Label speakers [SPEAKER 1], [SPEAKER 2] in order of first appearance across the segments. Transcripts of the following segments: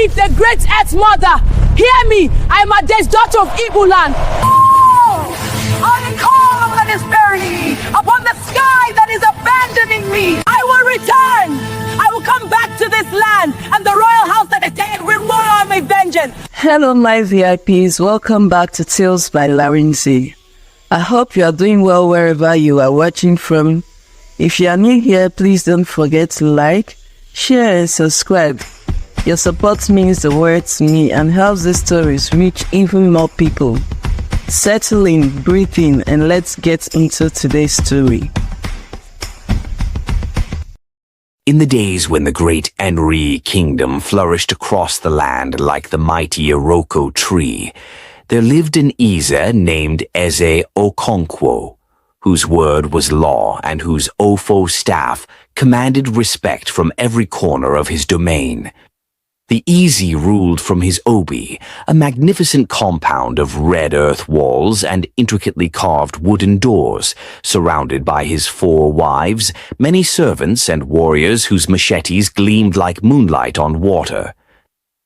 [SPEAKER 1] Eve, the great Earth Mother. Hear me, I am Adai's daughter of Igbo land. On the calm that is buried, upon the sky that is abandoning me, I will return. I will come back to this land, and the royal house that is dead will roar on my vengeance.
[SPEAKER 2] Hello my VIPs, welcome back to Tales by Larinzy. I hope you are doing well wherever you are watching from. If you are new here, please don't forget to like, share and subscribe. Your support means the world to me and helps these stories reach even more people. Settle in, breathe in, and let's get into today's story.
[SPEAKER 3] In the days when the great Enri kingdom flourished across the land like the mighty Iroko tree, there lived an Eze named Eze Okonkwo, whose word was law and whose Ofo staff commanded respect from every corner of his domain. The Eze ruled from his Obi, a magnificent compound of red earth walls and intricately carved wooden doors, surrounded by his 4 wives, many servants and warriors whose machetes gleamed like moonlight on water.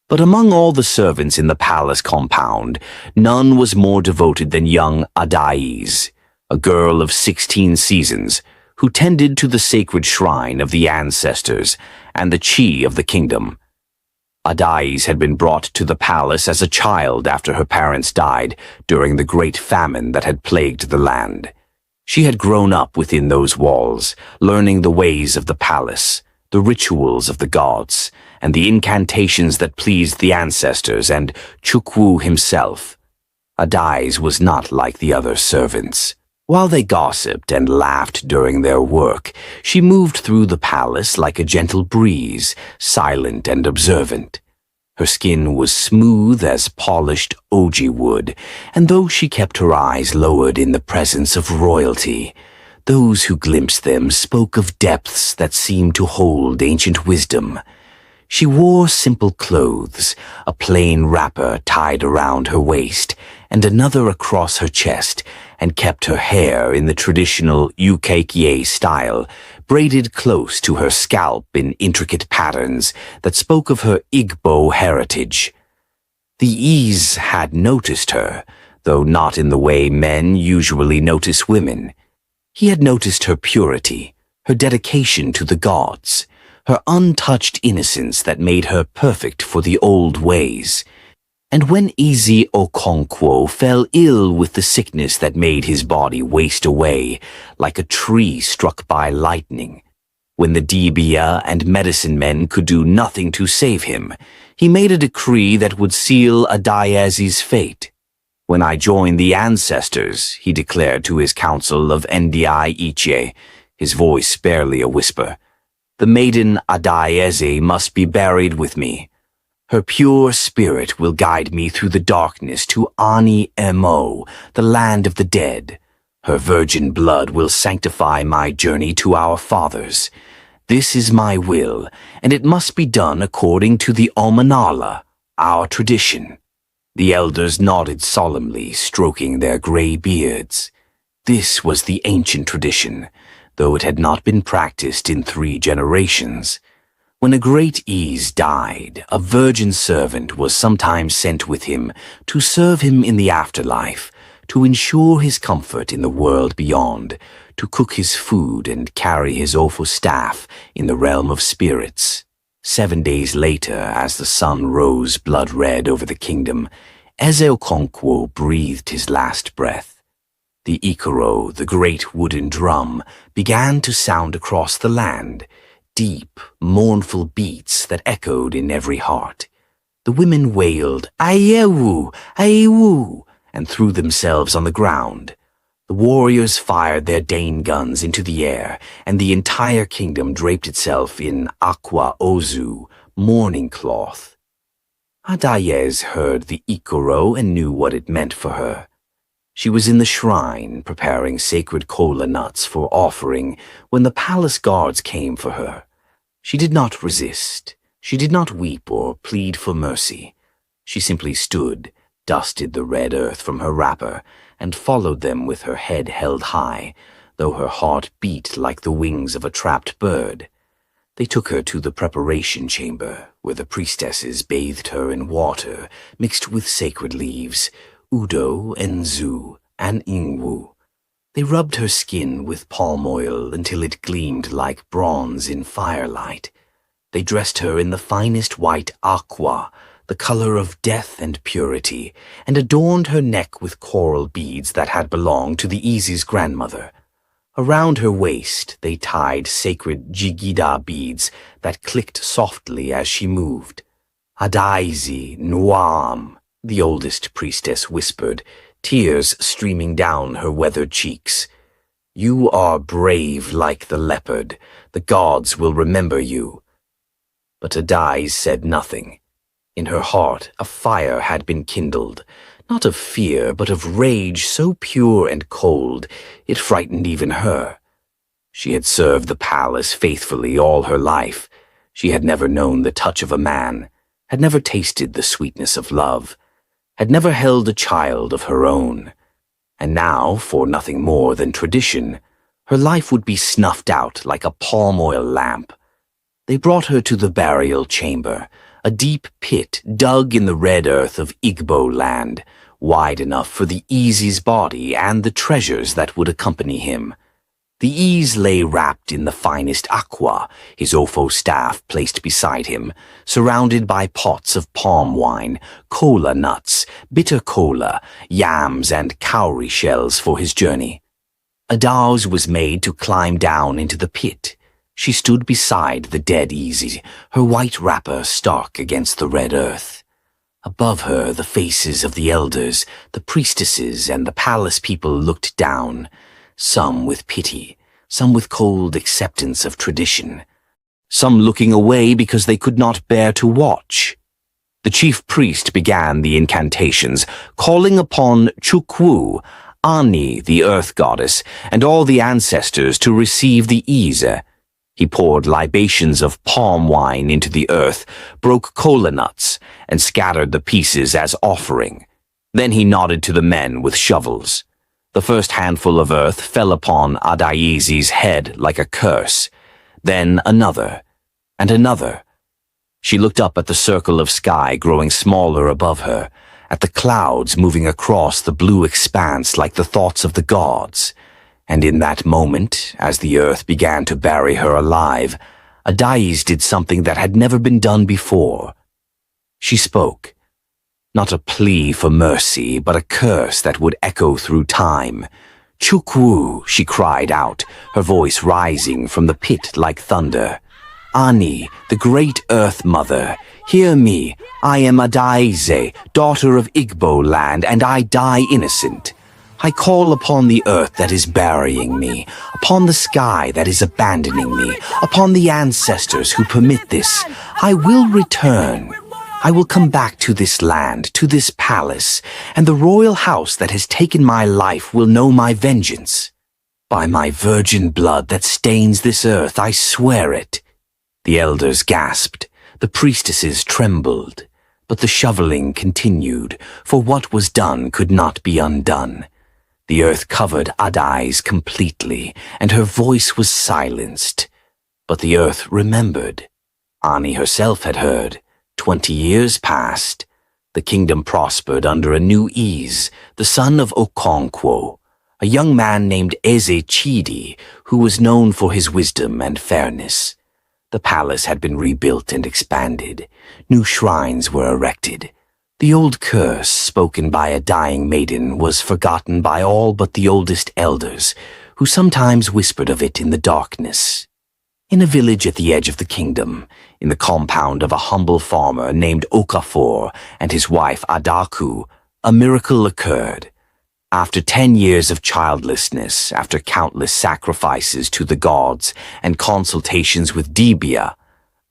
[SPEAKER 3] But among all the servants in the palace compound, none was more devoted than young Adai, a girl of 16 seasons, who tended to the sacred shrine of the ancestors and the chi of the kingdom. Adai had been brought to the palace as a child after her parents died during the great famine that had plagued the land. She had grown up within those walls, learning the ways of the palace, the rituals of the gods, and the incantations that pleased the ancestors and Chukwu himself. Adai was not like the other servants. While they gossiped and laughed during their work, she moved through the palace like a gentle breeze, silent and observant. Her skin was smooth as polished Ogechi wood, and though she kept her eyes lowered in the presence of royalty, those who glimpsed them spoke of depths that seemed to hold ancient wisdom. She wore simple clothes, a plain wrapper tied around her waist, and another across her chest, and kept her hair in the traditional Ukekie style, braided close to her scalp in intricate patterns that spoke of her Igbo heritage. The Eze had noticed her, though not in the way men usually notice women. He had noticed her purity, her dedication to the gods, her untouched innocence that made her perfect for the old ways. And when Eze Okonkwo fell ill with the sickness that made his body waste away, like a tree struck by lightning, when the dibia and medicine men could do nothing to save him, he made a decree that would seal Adai's fate. When I joined the ancestors, he declared to his council of Ndi Iche, his voice barely a whisper, the maiden Adai must be buried with me. Her pure spirit will guide me through the darkness to Ani Mo, the land of the dead. Her virgin blood will sanctify my journey to our fathers. This is my will, and it must be done according to the Omanala, our tradition. The elders nodded solemnly, stroking their gray beards. This was the ancient tradition, though it had not been practiced in 3 generations. When a great Eze died, a virgin servant was sometimes sent with him to serve him in the afterlife, to ensure his comfort in the world beyond, to cook his food and carry his Ofo staff in the realm of spirits. 7 days later, as the sun rose blood-red over the kingdom, Eze Okonkwo breathed his last breath. The Ikoro, the great wooden drum, began to sound across the land, deep, mournful beats that echoed in every heart. The women wailed, "Ayewu, Ayewu," and threw themselves on the ground. The warriors fired their Dane guns into the air, and the entire kingdom draped itself in aqua ozu, mourning cloth. Adai heard the Ikoro and knew what it meant for her. She was in the shrine, preparing sacred kola nuts for offering, when the palace guards came for her. She did not resist. She did not weep or plead for mercy. She simply stood, dusted the red earth from her wrapper, and followed them with her head held high, though her heart beat like the wings of a trapped bird. They took her to the preparation chamber, where the priestesses bathed her in water mixed with sacred leaves, udo, enzu, and ingwu. They rubbed her skin with palm oil until it gleamed like bronze in firelight. They dressed her in the finest white aqua, the color of death and purity, and adorned her neck with coral beads that had belonged to the Easy's grandmother. Around her waist they tied sacred jigida beads that clicked softly as she moved. Adaizi Nuam, the oldest priestess whispered, tears streaming down her weathered cheeks. You are brave like the leopard. The gods will remember you. But Adai said nothing. In her heart a fire had been kindled, not of fear, but of rage so pure and cold, it frightened even her. She had served the palace faithfully all her life. She had never known the touch of a man, had never tasted the sweetness of love, had never held a child of her own. And now, for nothing more than tradition, her life would be snuffed out like a palm oil lamp. They brought her to the burial chamber, a deep pit dug in the red earth of Igbo land, wide enough for the Easy's body and the treasures that would accompany him. The Ease lay wrapped in the finest aqua, his Ofo staff placed beside him, surrounded by pots of palm wine, cola nuts, bitter cola, yams, and cowrie shells for his journey. Adai's was made to climb down into the pit. She stood beside the dead Easy, her white wrapper stark against the red earth. Above her, the faces of the elders, the priestesses, and the palace people looked down, some with pity, some with cold acceptance of tradition, some looking away because they could not bear to watch. The chief priest began the incantations, calling upon Chukwu, Ani, the earth goddess, and all the ancestors to receive the Ise. He poured libations of palm wine into the earth, broke cola nuts, and scattered the pieces as offering. Then he nodded to the men with shovels. The first handful of earth fell upon Adaizi's head like a curse. Then another, and another. She looked up at the circle of sky growing smaller above her, at the clouds moving across the blue expanse like the thoughts of the gods. And in that moment, as the earth began to bury her alive, Adai's did something that had never been done before. She spoke. Not a plea for mercy, but a curse that would echo through time. Chukwu, she cried out, her voice rising from the pit like thunder. Ani, the great earth mother, hear me. I am Adaize, daughter of Igbo land, and I die innocent. I call upon the earth that is burying me, upon the sky that is abandoning me, upon the ancestors who permit this. I will return. I will come back to this land, to this palace, and the royal house that has taken my life will know my vengeance. By my virgin blood that stains this earth, I swear it. The elders gasped, the priestesses trembled, but the shoveling continued, for what was done could not be undone. The earth covered Adai's completely, and her voice was silenced. But the earth remembered. Ani herself had heard. 20 years passed. The kingdom prospered under a new Ease, the son of Okonkwo, a young man named Eze Chidi, who was known for his wisdom and fairness. The palace had been rebuilt and expanded. New shrines were erected. The old curse spoken by a dying maiden was forgotten by all but the oldest elders, who sometimes whispered of it in the darkness. In a village at the edge of the kingdom, in the compound of a humble farmer named Okafor and his wife Adaku, a miracle occurred. After 10 years of childlessness, after countless sacrifices to the gods and consultations with Dibia,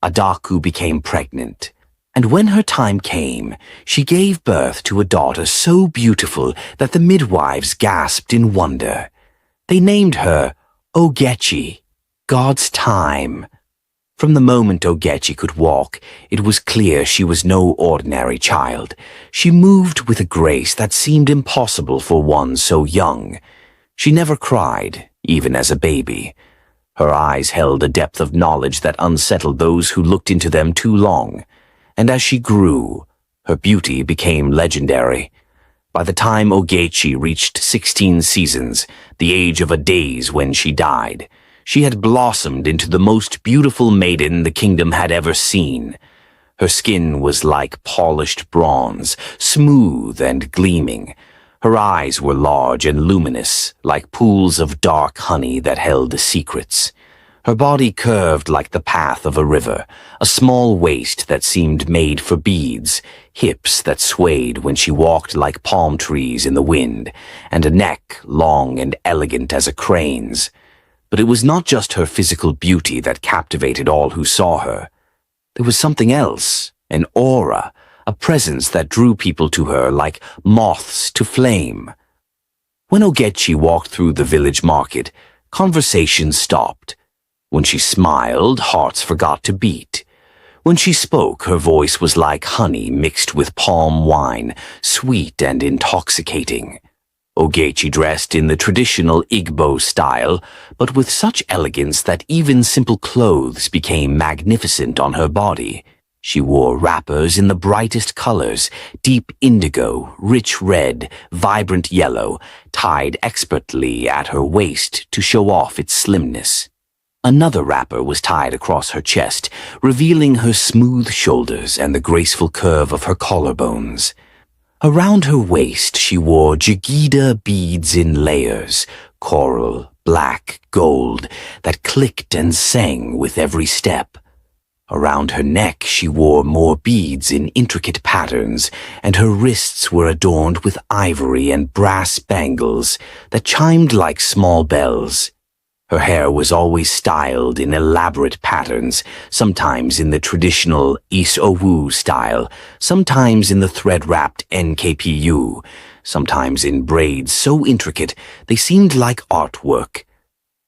[SPEAKER 3] Adaku became pregnant. And when her time came, she gave birth to a daughter so beautiful that the midwives gasped in wonder. They named her Ogechi, God's time. From the moment Ogechi could walk, it was clear she was no ordinary child. She moved with a grace that seemed impossible for one so young. She never cried, even as a baby. Her eyes held a depth of knowledge that unsettled those who looked into them too long, and as she grew, her beauty became legendary. By the time Ogechi reached 16 seasons, the age of a days when she died, she had blossomed into the most beautiful maiden the kingdom had ever seen. Her skin was like polished bronze, smooth and gleaming. Her eyes were large and luminous, like pools of dark honey that held secrets. Her body curved like the path of a river, a small waist that seemed made for beads, hips that swayed when she walked like palm trees in the wind, and a neck long and elegant as a crane's. But it was not just her physical beauty that captivated all who saw her. There was something else, an aura, a presence that drew people to her like moths to flame. When Ogechi walked through the village market, conversation stopped. When she smiled, hearts forgot to beat. When she spoke, her voice was like honey mixed with palm wine, sweet and intoxicating. Ogechi dressed in the traditional Igbo style, but with such elegance that even simple clothes became magnificent on her body. She wore wrappers in the brightest colors, deep indigo, rich red, vibrant yellow, tied expertly at her waist to show off its slimness. Another wrapper was tied across her chest, revealing her smooth shoulders and the graceful curve of her collarbones. Around her waist she wore jigida beads in layers, coral, black, gold, that clicked and sang with every step. Around her neck she wore more beads in intricate patterns, and her wrists were adorned with ivory and brass bangles that chimed like small bells. Her hair was always styled in elaborate patterns, sometimes in the traditional Isowu style, sometimes in the thread-wrapped NKPU, sometimes in braids so intricate they seemed like artwork.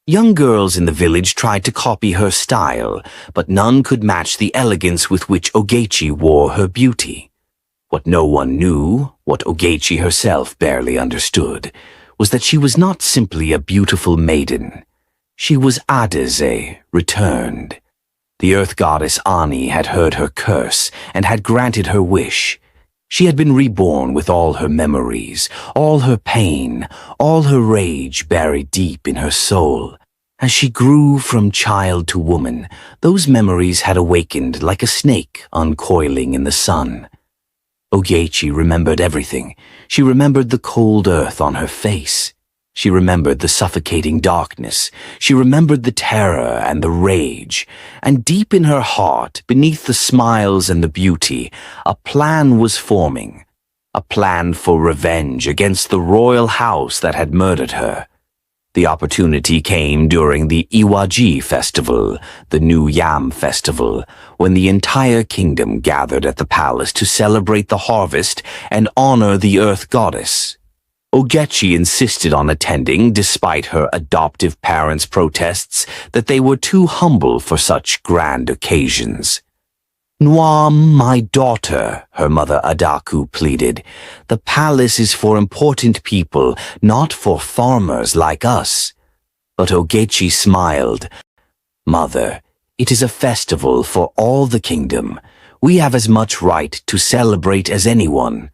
[SPEAKER 3] Young girls in the village tried to copy her style, but none could match the elegance with which Ogechi wore her beauty. What no one knew, what Ogechi herself barely understood, was that she was not simply a beautiful maiden. She was Adai, returned. The earth goddess Ani had heard her curse and had granted her wish. She had been reborn with all her memories, all her pain, all her rage buried deep in her soul. As she grew from child to woman, those memories had awakened like a snake uncoiling in the sun. Ogechi remembered everything. She remembered the cold earth on her face. She remembered the suffocating darkness. She remembered the terror and the rage. And deep in her heart, beneath the smiles and the beauty, a plan was forming. A plan for revenge against the royal house that had murdered her. The opportunity came during the Iwaji festival, the New Yam festival, when the entire kingdom gathered at the palace to celebrate the harvest and honor the earth goddess. Ogechi insisted on attending despite her adoptive parents' protests that they were too humble for such grand occasions. "Nwam, my daughter," her mother Adaku pleaded. "The palace is for important people, not for farmers like us." But Ogechi smiled. "Mother, it is a festival for all the kingdom. We have as much right to celebrate as anyone."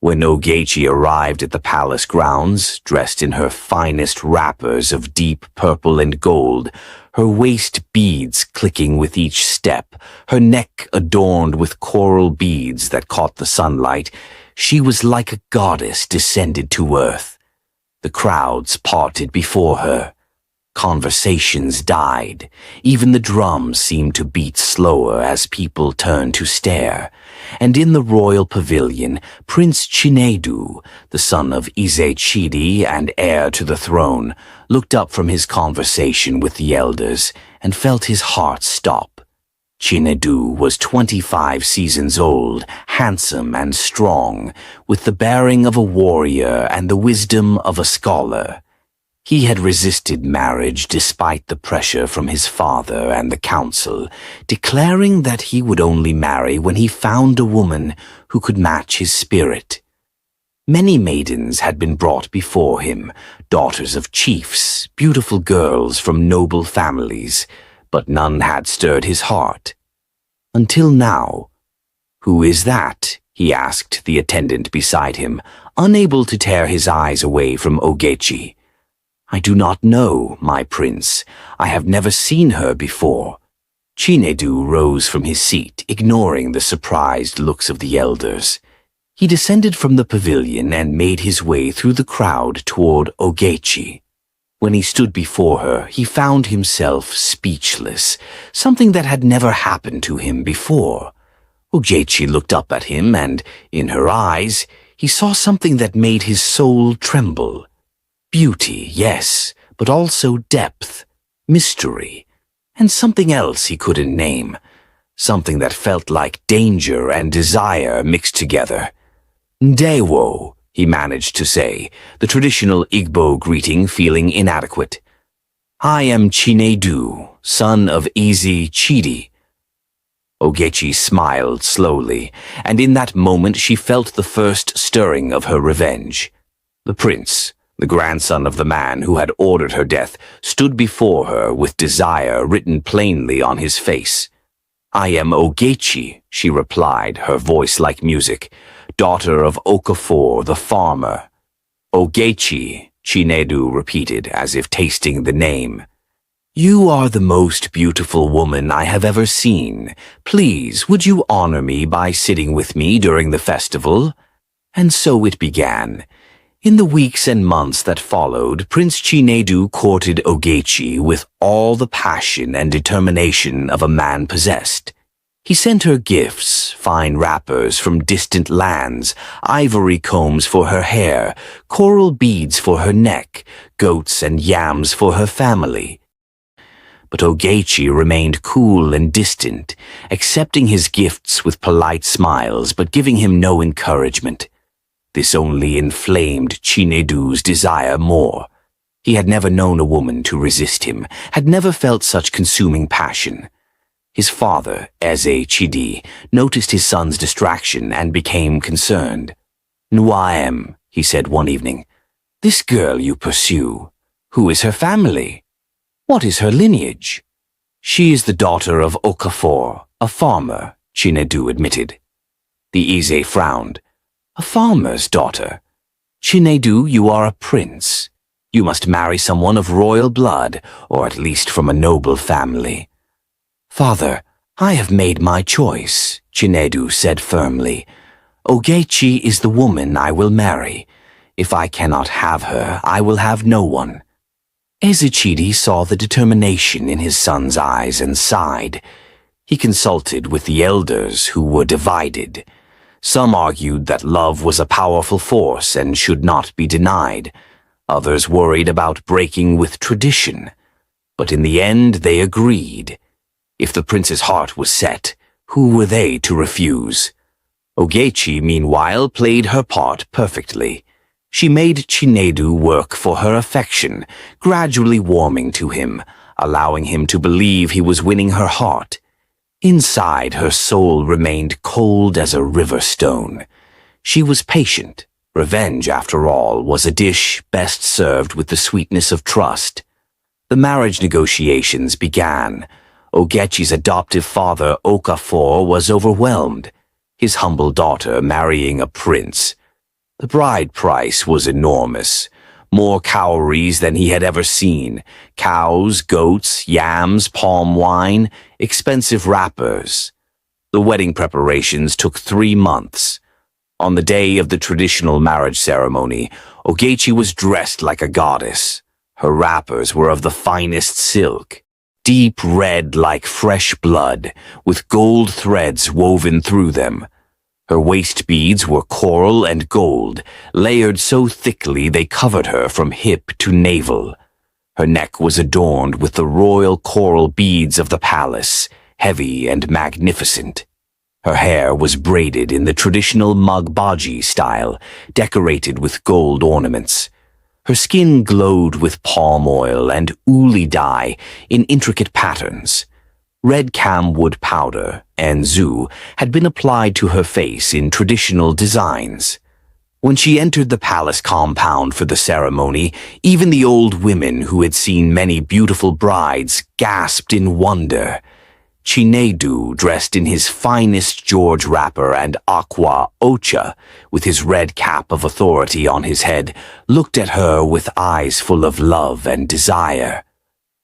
[SPEAKER 3] When Ogechi arrived at the palace grounds, dressed in her finest wrappers of deep purple and gold, her waist beads clicking with each step, her neck adorned with coral beads that caught the sunlight, she was like a goddess descended to earth. The crowds parted before her. Conversations died. Even the drums seemed to beat slower as people turned to stare. And in the royal pavilion, Prince Chinedu, the son of Ise Chidi and heir to the throne, looked up from his conversation with the elders and felt his heart stop. Chinedu was 25 seasons old, handsome and strong, with the bearing of a warrior and the wisdom of a scholar. He had resisted marriage despite the pressure from his father and the council, declaring that he would only marry when he found a woman who could match his spirit. Many maidens had been brought before him, daughters of chiefs, beautiful girls from noble families, but none had stirred his heart. Until now. "Who is that?" he asked the attendant beside him, unable to tear his eyes away from Ogechi. "I do not know, my prince. I have never seen her before." Chinedu rose from his seat, ignoring the surprised looks of the elders. He descended from the pavilion and made his way through the crowd toward Ogechi. When he stood before her, he found himself speechless, something that had never happened to him before. Ogechi looked up at him, and, in her eyes, he saw something that made his soul tremble. Beauty, yes, but also depth, mystery, and something else he couldn't name. Something that felt like danger and desire mixed together. "Ndewo," he managed to say, the traditional Igbo greeting feeling inadequate. "I am Chinedu, son of Eze Chidi." Ogechi smiled slowly, and in that moment she felt the first stirring of her revenge. The prince, the grandson of the man who had ordered her death, stood before her with desire written plainly on his face. "I am Ogechi," she replied, her voice like music, "daughter of Okafor, the farmer." "Ogechi," Chinedu repeated, as if tasting the name. "You are the most beautiful woman I have ever seen. Please, would you honor me by sitting with me during the festival?" And so it began. In the weeks and months that followed, Prince Chinedu courted Ogechi with all the passion and determination of a man possessed. He sent her gifts, fine wrappers from distant lands, ivory combs for her hair, coral beads for her neck, goats and yams for her family. But Ogechi remained cool and distant, accepting his gifts with polite smiles but giving him no encouragement. This only inflamed Chinedu's desire more. He had never known a woman to resist him, had never felt such consuming passion. His father, Eze Chidi, noticed his son's distraction and became concerned. "Nwam," he said one evening, "this girl you pursue, who is her family? What is her lineage?" "She is the daughter of Okafor, a farmer," Chinedu admitted. The Eze frowned. "A farmer's daughter? Chinedu, you are a prince. You must marry someone of royal blood, or at least from a noble family." "Father, I have made my choice," Chinedu said firmly. "Ogechi is the woman I will marry. If I cannot have her, I will have no one." Eze Chidi saw the determination in his son's eyes and sighed. He consulted with the elders, who were divided. Some argued that love was a powerful force and should not be denied. Others worried about breaking with tradition. But in the end, they agreed. If the prince's heart was set, who were they to refuse? Ogechi, meanwhile, played her part perfectly. She made Chinedu work for her affection, gradually warming to him, allowing him to believe he was winning her heart. Inside, her soul remained cold as a river stone. She was patient. Revenge, after all, was a dish best served with the sweetness of trust. The marriage negotiations began. Ogechi's adoptive father, Okafor, was overwhelmed. His humble daughter marrying a prince. The bride price was enormous. More cowries than he had ever seen. Cows, goats, yams, palm wine, expensive wrappers. The wedding preparations took 3 months. On the day of the traditional marriage ceremony, Ogechi was dressed like a goddess. Her wrappers were of the finest silk, deep red like fresh blood, with gold threads woven through them. Her waist beads were coral and gold, layered so thickly they covered her from hip to navel. Her neck was adorned with the royal coral beads of the palace, heavy and magnificent. Her hair was braided in the traditional magbaji style, decorated with gold ornaments. Her skin glowed with palm oil and uli dye in intricate patterns. Red camwood powder, enzu, had been applied to her face in traditional designs. When she entered the palace compound for the ceremony, even the old women who had seen many beautiful brides gasped in wonder. Chinedu, dressed in his finest George wrapper and aqua ocha, with his red cap of authority on his head, looked at her with eyes full of love and desire.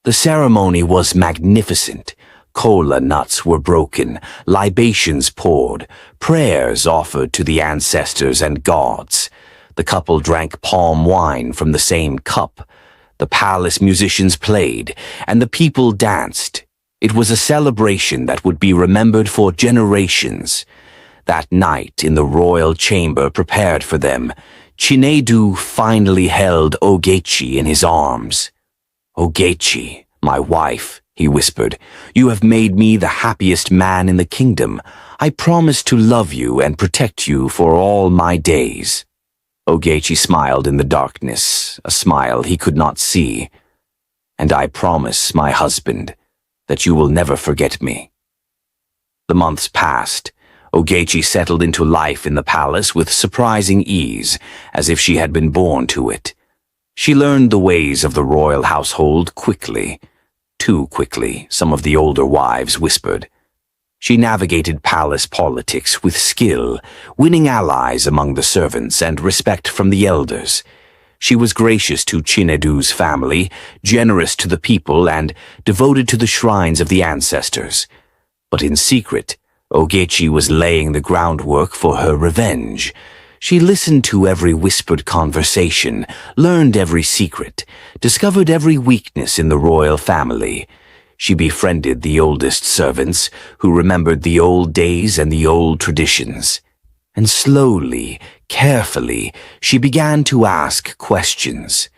[SPEAKER 3] The ceremony was magnificent. Kola nuts were broken, libations poured, prayers offered to the ancestors and gods. The couple drank palm wine from the same cup. The palace musicians played, and the people danced. It was a celebration that would be remembered for generations. That night in the royal chamber prepared for them, Chinedu finally held Ogechi in his arms. "Ogechi, my wife," he whispered, "you have made me the happiest man in the kingdom. I promise to love you and protect you for all my days." Ogechi smiled in the darkness, a smile he could not see. "And I promise, my husband, that you will never forget me." The months passed. Ogechi settled into life in the palace with surprising ease, as if she had been born to it. She learned the ways of the royal household quickly. Too quickly, some of the older wives whispered. She navigated palace politics with skill, winning allies among the servants and respect from the elders. She was gracious to Chinedu's family, generous to the people, and devoted to the shrines of the ancestors. But in secret, Ogechi was laying the groundwork for her revenge. She listened to every whispered conversation, learned every secret, discovered every weakness in the royal family. She befriended the oldest servants, who remembered the old days and the old traditions. And slowly, carefully, she began to ask questions.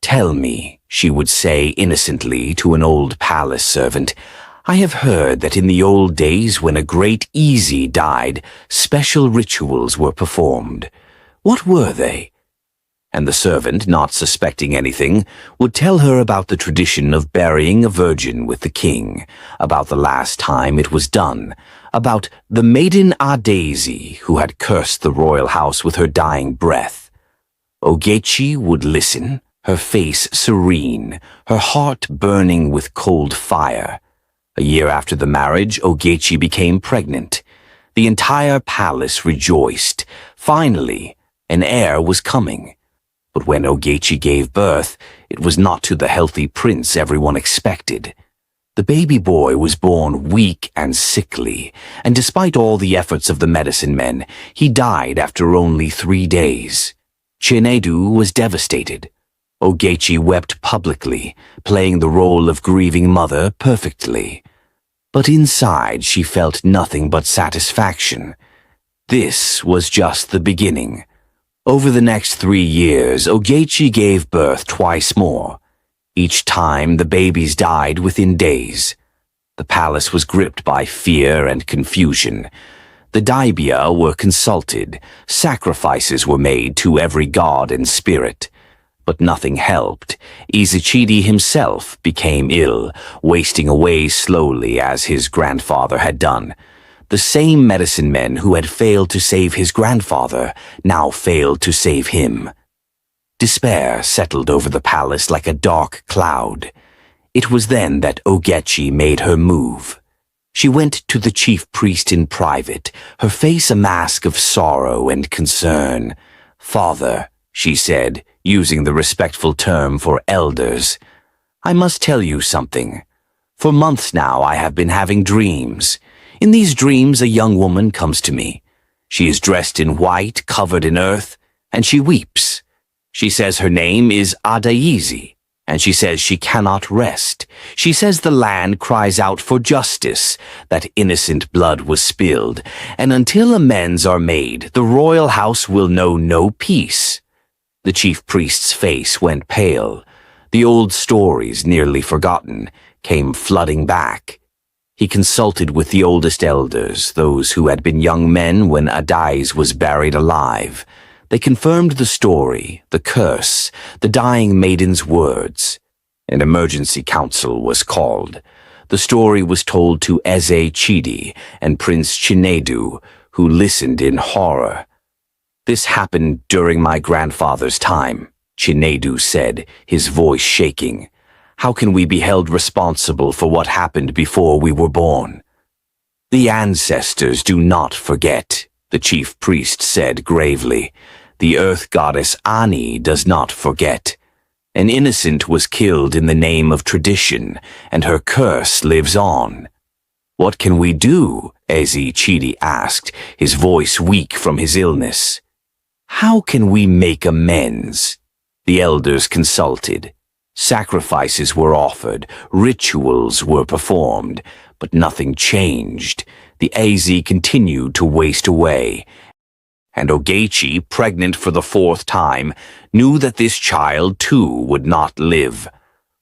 [SPEAKER 3] "Tell me," she would say innocently to an old palace servant, "I have heard that in the old days when a great Easy died, special rituals were performed. What were they?" And the servant, not suspecting anything, would tell her about the tradition of burying a virgin with the king, about the last time it was done, about the maiden adai who had cursed the royal house with her dying breath. Ogechi would listen, her face serene, her heart burning with cold fire. A year after the marriage, Ogechi became pregnant. The entire palace rejoiced. Finally, an heir was coming. But when Ogechi gave birth, it was not to the healthy prince everyone expected. The baby boy was born weak and sickly, and despite all the efforts of the medicine men, he died after only 3 days. Chinedu was devastated. Ogechi wept publicly, playing the role of grieving mother perfectly. But inside she felt nothing but satisfaction. This was just the beginning. Over the next 3 years, Ogechi gave birth twice more. Each time, the babies died within days. The palace was gripped by fear and confusion. The daibya were consulted. Sacrifices were made to every god and spirit. But nothing helped. Izuchidi himself became ill, wasting away slowly as his grandfather had done. The same medicine men who had failed to save his grandfather now failed to save him. Despair settled over the palace like a dark cloud. It was then that Ogechi made her move. She went to the chief priest in private, her face a mask of sorrow and concern. "Father," she said, using the respectful term for elders, "I must tell you something. For months now I have been having dreams. In these dreams a young woman comes to me. She is dressed in white, covered in earth, and she weeps. She says her name is Adai, and she says she cannot rest. She says the land cries out for justice, that innocent blood was spilled, and until amends are made, the royal house will know no peace." The chief priest's face went pale. The old stories, nearly forgotten, came flooding back. He consulted with the oldest elders, those who had been young men when Adai was buried alive. They confirmed the story, the curse, the dying maiden's words. An emergency council was called. The story was told to Eze Chidi and Prince Chinedu, who listened in horror. This happened during my grandfather's time, Chinedu said, his voice shaking. How can we be held responsible for what happened before we were born? The ancestors do not forget, the chief priest said gravely. The earth goddess Ani does not forget. An innocent was killed in the name of tradition, and her curse lives on. What can we do? Ezi Chidi asked, his voice weak from his illness. How can we make amends? The elders consulted. Sacrifices were offered, rituals were performed, but nothing changed. The Ezi continued to waste away. And Ogechi, pregnant for the 4th time, knew that this child too would not live.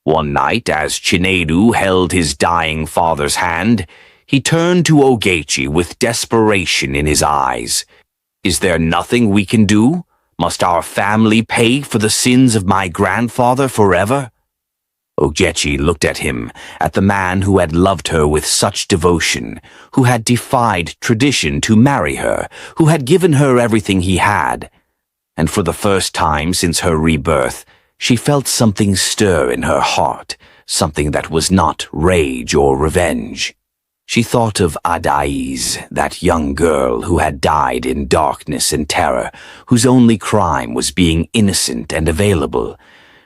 [SPEAKER 3] One night, as Chinedu held his dying father's hand, he turned to Ogechi with desperation in his eyes. Is there nothing we can do? Must our family pay for the sins of my grandfather forever? Ogechi looked at him, at the man who had loved her with such devotion, who had defied tradition to marry her, who had given her everything he had. And for the first time since her rebirth, she felt something stir in her heart, something that was not rage or revenge. She thought of Adai's, that young girl who had died in darkness and terror, whose only crime was being innocent and available.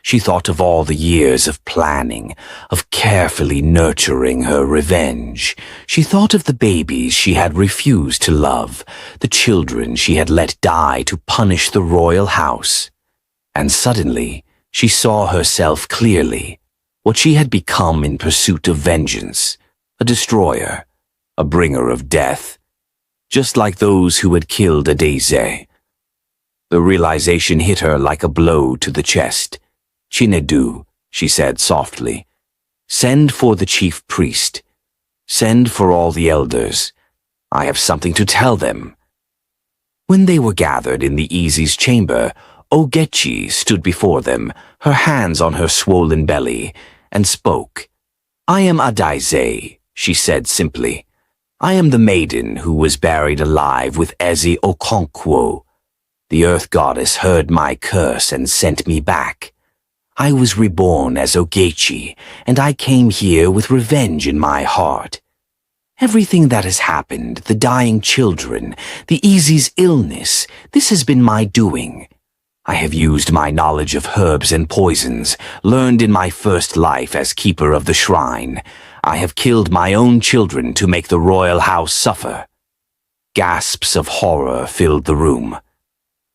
[SPEAKER 3] She thought of all the years of planning, of carefully nurturing her revenge. She thought of the babies she had refused to love, the children she had let die to punish the royal house. And suddenly, she saw herself clearly, what she had become in pursuit of vengeance. A destroyer, a bringer of death, just like those who had killed Adeze. The realization hit her like a blow to the chest. Chinedu, she said softly, send for the chief priest. Send for all the elders. I have something to tell them. When they were gathered in the Easy's chamber, Ogechi stood before them, her hands on her swollen belly, and spoke. I am Adaize, she said simply. I am the maiden who was buried alive with Ezi Okonkwo. The earth goddess heard my curse and sent me back. I was reborn as Ogechi, and I came here with revenge in my heart. Everything that has happened, the dying children, the Easy's illness, this has been my doing. I have used my knowledge of herbs and poisons, learned in my first life as keeper of the shrine. I have killed my own children to make the royal house suffer. Gasps of horror filled the room.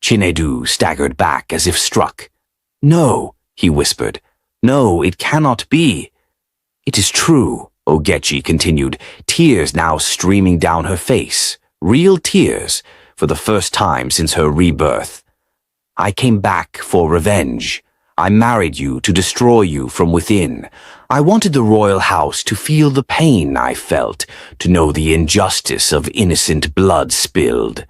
[SPEAKER 3] Chinedu staggered back as if struck. No, he whispered. No, it cannot be. It is true, Ogechi continued, tears now streaming down her face. Real tears, for the first time since her rebirth. I came back for revenge. I married you to destroy you from within. I wanted the royal house to feel the pain I felt, to know the injustice of innocent blood spilled.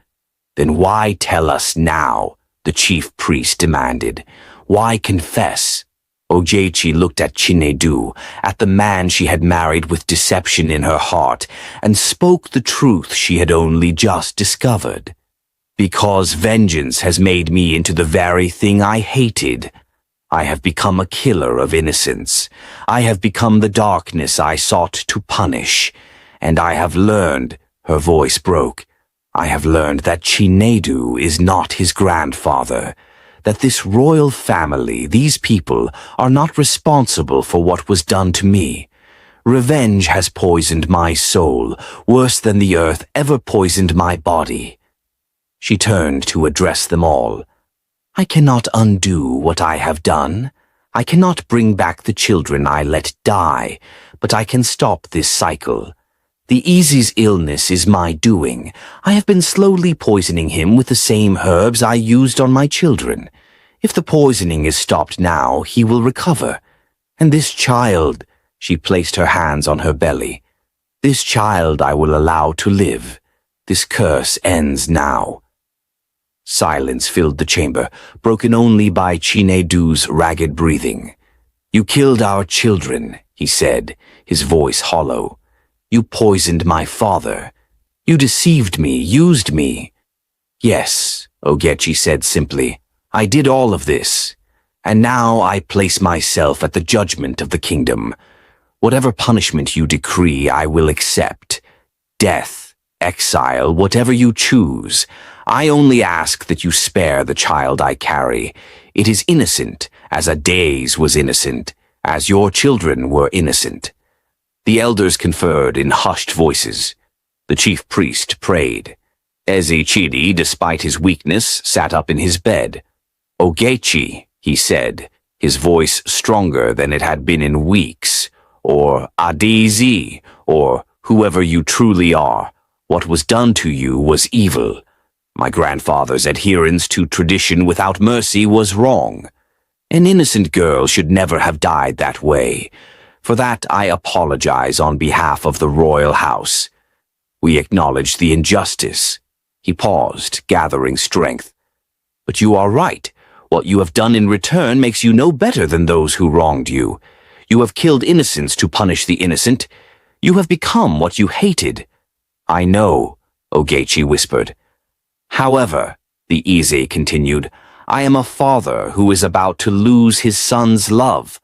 [SPEAKER 3] Then why tell us now? The chief priest demanded. Why confess? Ogechi looked at Chinedu, at the man she had married with deception in her heart, and spoke the truth she had only just discovered. Because vengeance has made me into the very thing I hated. I have become a killer of innocence. I have become the darkness I sought to punish. And I have learned, her voice broke, I have learned that Chinedu is not his grandfather, that this royal family, these people, are not responsible for what was done to me. Revenge has poisoned my soul, worse than the earth ever poisoned my body. She turned to address them all. I cannot undo what I have done. I cannot bring back the children I let die, but I can stop this cycle. The Easy's illness is my doing. I have been slowly poisoning him with the same herbs I used on my children. If the poisoning is stopped now, he will recover. And this child, she placed her hands on her belly, this child I will allow to live. This curse ends now. Silence filled the chamber, broken only by Chinedu's ragged breathing. You killed our children, he said, his voice hollow. You poisoned my father. You deceived me, used me. Yes, Ogechi said simply. I did all of this, and now I place myself at the judgment of the kingdom. Whatever punishment you decree, I will accept. Death, exile, whatever you choose. I only ask that you spare the child I carry. It is innocent, as Adai's was innocent, as your children were innocent. The elders conferred in hushed voices. The chief priest prayed. Chidi, despite his weakness, sat up in his bed. Ogechi, he said, his voice stronger than it had been in weeks, or Adizi, or whoever you truly are. What was done to you was evil. My grandfather's adherence to tradition without mercy was wrong. An innocent girl should never have died that way. For that I apologize on behalf of the royal house. We acknowledge the injustice. He paused, gathering strength. But you are right. What you have done in return makes you no better than those who wronged you. You have killed innocents to punish the innocent. You have become what you hated. I know, Ogechi whispered. However, the Ise continued, I am a father who is about to lose his son's love.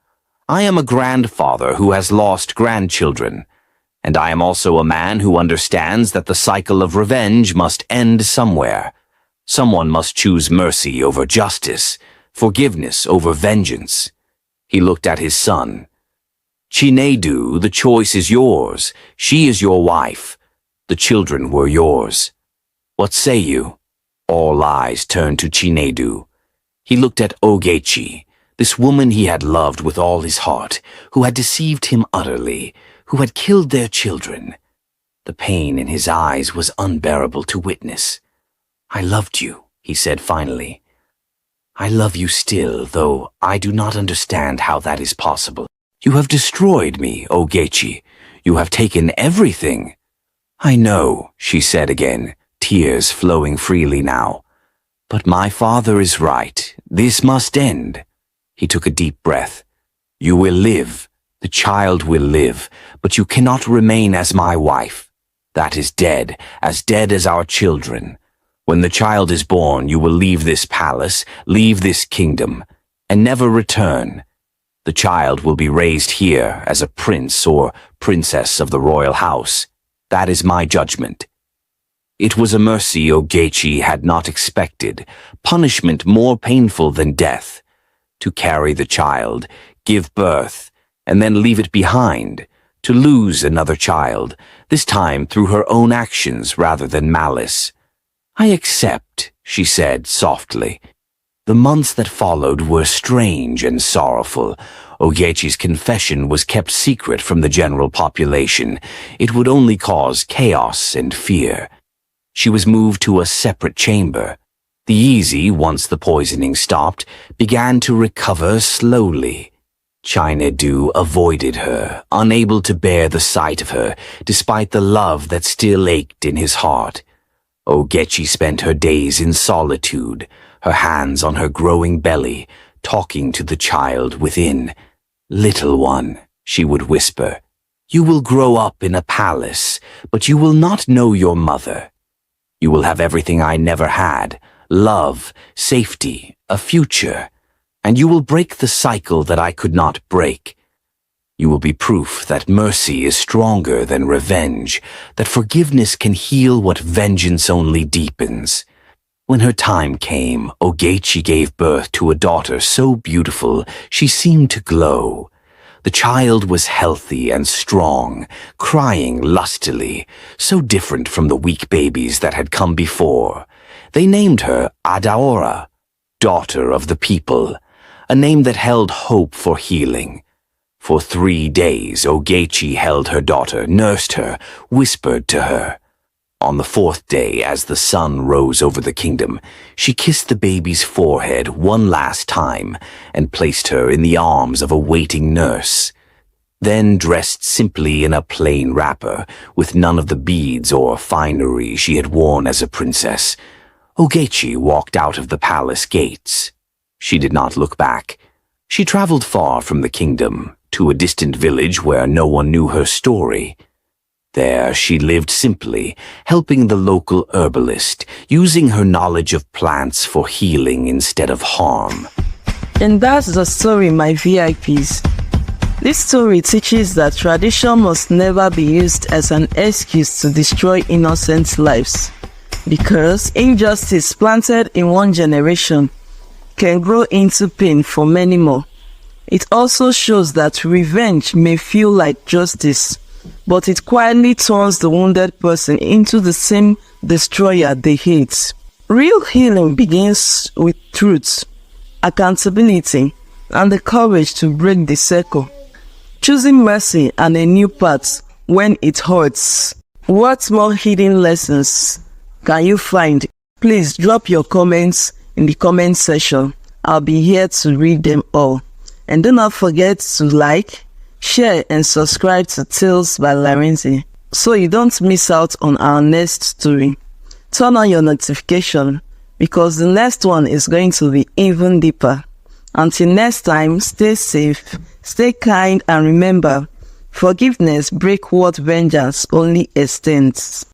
[SPEAKER 3] I am a grandfather who has lost grandchildren. And I am also a man who understands that the cycle of revenge must end somewhere. Someone must choose mercy over justice, forgiveness over vengeance. He looked at his son. Chinedu, the choice is yours. She is your wife. The children were yours. What say you? All eyes turned to Chinedu. He looked at Ogechi, this woman he had loved with all his heart, who had deceived him utterly, who had killed their children. The pain in his eyes was unbearable to witness. I loved you, he said finally. I love you still, though I do not understand how that is possible. You have destroyed me, Ogechi. You have taken everything. I know, she said again, tears flowing freely now. But my father is right. This must end. He took a deep breath. You will live. The child will live, but you cannot remain as my wife. That is dead as our children. When the child is born, you will leave this palace, leave this kingdom, and never return. The child will be raised here as a prince or princess of the royal house. That is my judgment. It was a mercy Ogechi had not expected, punishment more painful than death. To carry the child, give birth, and then leave it behind, to lose another child, this time through her own actions rather than malice. I accept, she said softly. The months that followed were strange and sorrowful. Ogechi's confession was kept secret from the general population. It would only cause chaos and fear. She was moved to a separate chamber. The Ise, once the poisoning stopped, began to recover slowly. Chinedu avoided her, unable to bear the sight of her, despite the love that still ached in his heart. Ogechi spent her days in solitude, her hands on her growing belly, talking to the child within. Little one, she would whisper, you will grow up in a palace, but you will not know your mother. You will have everything I never had, love, safety, a future, and you will break the cycle that I could not break. You will be proof that mercy is stronger than revenge, that forgiveness can heal what vengeance only deepens. When her time came, Ogechi gave birth to a daughter so beautiful she seemed to glow. The child was healthy and strong, crying lustily, so different from the weak babies that had come before. They named her Adaora, daughter of the people, a name that held hope for healing. For 3 days, Ogechi held her daughter, nursed her, whispered to her. On the 4th day, as the sun rose over the kingdom, she kissed the baby's forehead one last time and placed her in the arms of a waiting nurse. Then, dressed simply in a plain wrapper, with none of the beads or finery she had worn as a princess, Ogechi walked out of the palace gates. She did not look back. She traveled far from the kingdom, to a distant village where no one knew her story. There she lived simply, helping the local herbalist, using her knowledge of plants for healing instead of harm.
[SPEAKER 2] And that's the story, my VIPs. This story teaches that tradition must never be used as an excuse to destroy innocent lives, because injustice planted in one generation can grow into pain for many more. It also shows that revenge may feel like justice, but it quietly turns the wounded person into the same destroyer they hate. Real healing begins with truth, accountability, and the courage to break the circle. Choosing mercy and a new path when it hurts. What more hidden lessons can you find? Please drop your comments in the comment section. I'll be here to read them all. And do not forget to like, share, and subscribe to Tales by Larinzy so you don't miss out on our next story. Turn on your notification because the next one is going to be even deeper. Until next time, stay safe, stay kind, and remember, forgiveness breaks what vengeance only extends.